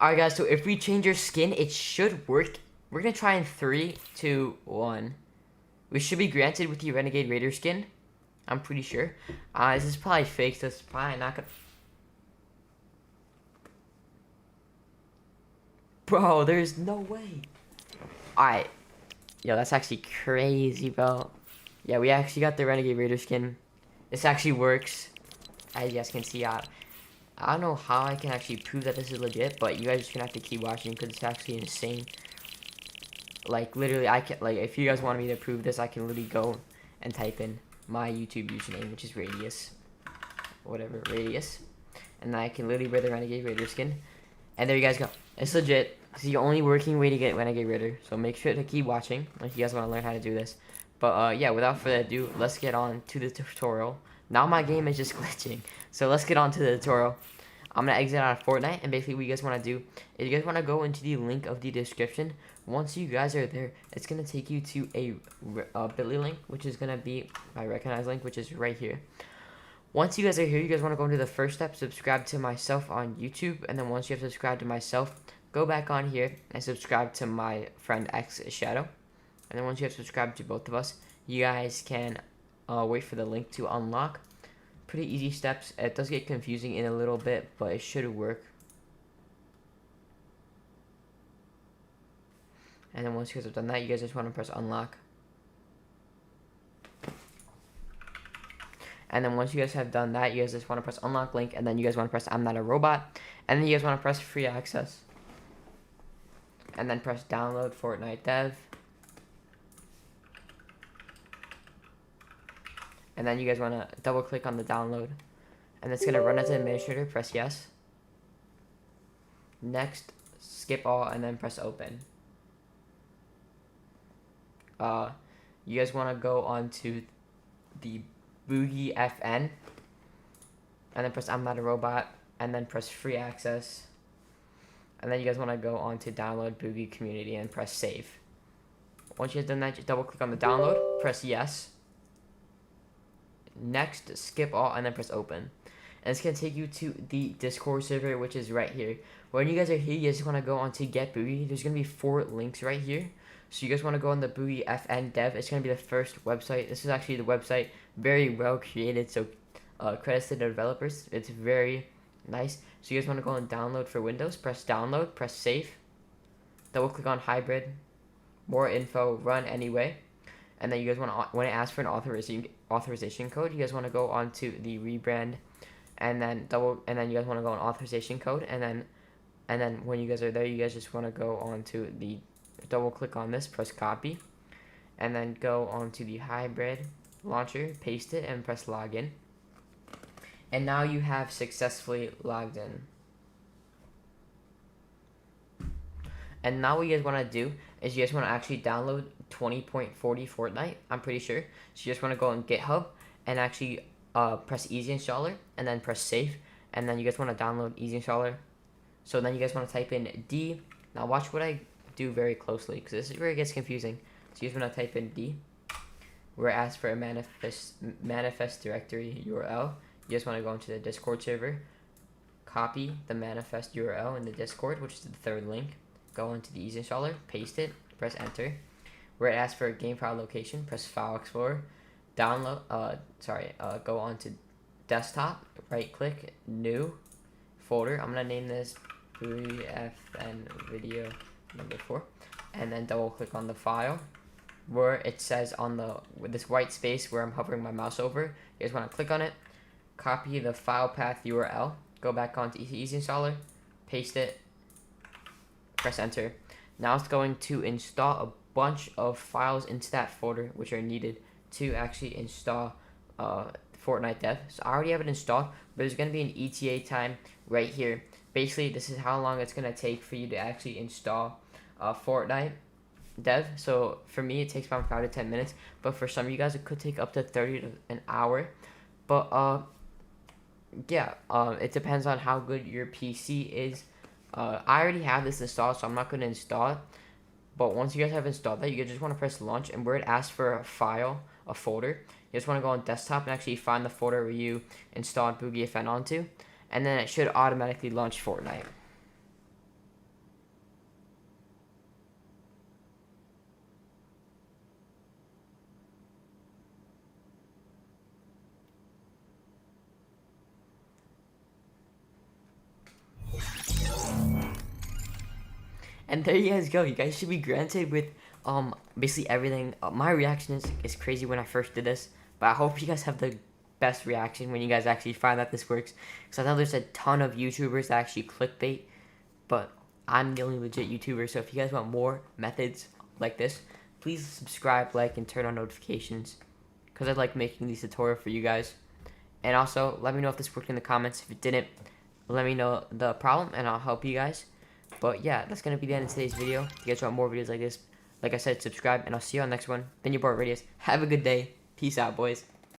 Alright guys, so if we change your skin, it should work. We're gonna try in 3, 2, 1. We should be granted with the Renegade Raider skin. I'm pretty sure. This is probably fake, so it's probably not gonna... Bro, there's no way. Alright. Yo, that's actually crazy, bro. Yeah, we actually got the Renegade Raider skin. This actually works. As you guys can see, I don't know how I can actually prove that this is legit, but you guys are just gonna have to keep watching because it's actually insane. Like, literally, I can, like, if you guys want me to prove this, I can literally go and type in my YouTube username, which is Radius. Whatever, Radius. And then I can literally wear the Renegade Raider skin. And there you guys go. It's legit. It's the only working way to get Renegade Raider. So make sure to keep watching if you guys want to learn how to do this. But, yeah, without further ado, let's get on to the tutorial. Now my game is just glitching. So let's get on to the tutorial. I'm going to exit out of Fortnite, and basically what you guys want to do is you guys want to go into the link of the description. Once you guys are there, it's going to take you to a bit.ly link, which is going to be my recognized link, which is right here. Once you guys are here, you guys want to go into the first step, subscribe to myself on YouTube, and then once you have subscribed to myself, go back on here and subscribe to my friend X Shadow. And then once you have subscribed to both of us, you guys can wait for the link to unlock. Pretty easy steps. It does get confusing in a little bit, but it should work. And then once you guys have done that, you guys just want to press unlock. And then once you guys have done that, you guys just want to press unlock link, and then you guys want to press I'm not a robot, and then you guys want to press free access. And then press download Fortnite dev. And then you guys want to double click on the download. And it's going to run as an administrator. Press yes. Next, skip all, and then press open. You guys want to go on to the Boogie FN. And then press I'm not a robot. And then press free access. And then you guys want to go on to download Boogie community and press save. Once you have done that, just double click on the download. Press yes. Next, skip all, and then press open. And it's going to take you to the Discord server, which is right here. When you guys are here, you guys want to go on to Get Boogie. There's going to be 4 links right here. So you guys want to go on the Boogie FN dev. It's going to be the first website. This is actually the website. Very well created, so credits to the developers. It's very nice. So you guys want to go and download for Windows. Press download, press save. Double click on hybrid. More info, run anyway. And then you guys want to, when it asks for an authorization code, you guys want to go on to the rebrand, and then you guys want to go on authorization code, and then when you guys are there, you guys just want to go on to the, double click on this, press copy, and then go on to the hybrid launcher, paste it, and press login. And now you have successfully logged in. And now what you guys want to do is you guys want to actually download 20.40 Fortnite, I'm pretty sure. So you just want to go on GitHub and actually press easy installer, and then press save. And then you guys want to download easy installer. So then you guys want to type in D. Now watch what I do very closely, because this is where it gets confusing. So you just want to type in D, where it asks for a manifest directory URL. You just want to go into the Discord server, copy the manifest URL in the Discord, which is the 3rd link. Go into the easy installer, paste it, press enter. Where it asks for a game file location, press File Explorer, download. Go on to desktop, right click, new folder. I'm gonna name this FN video number 4, and then double click on the file. Where it says on the with this white space where I'm hovering my mouse over, you guys want to click on it, copy the file path URL, go back onto easy installer, paste it, press enter. Now it's going to install a bunch of files into that folder which are needed to actually install Fortnite dev. So I already have it installed, but there's going to be an ETA time right here. Basically, this is how long it's going to take for you to actually install Fortnite dev. So for me, it takes about 5 to 10 minutes, but for some of you guys, it could take up to 30 to an hour. But yeah, it depends on how good your PC is. I already have this installed, so I'm not going to install it. But once you guys have installed that, you just want to press launch, and where it asks for a file, a folder, you just want to go on desktop and actually find the folder where you installed Boogie FN onto, and then it should automatically launch Fortnite. And there you guys go. You guys should be granted with basically everything. My reaction is crazy when I first did this, but I hope you guys have the best reaction when you guys actually find that this works. Because I know there's a ton of YouTubers that actually clickbait, but I'm the only legit YouTuber. So if you guys want more methods like this, please subscribe, like, and turn on notifications, because I like making these tutorials for you guys. And also, let me know if this worked in the comments. If it didn't, let me know the problem, and I'll help you guys. But yeah, that's going to be the end of today's video. If you guys want more videos like this, like I said, subscribe, and I'll see you on the next one. Been your boy, Radius. Have a good day. Peace out, boys.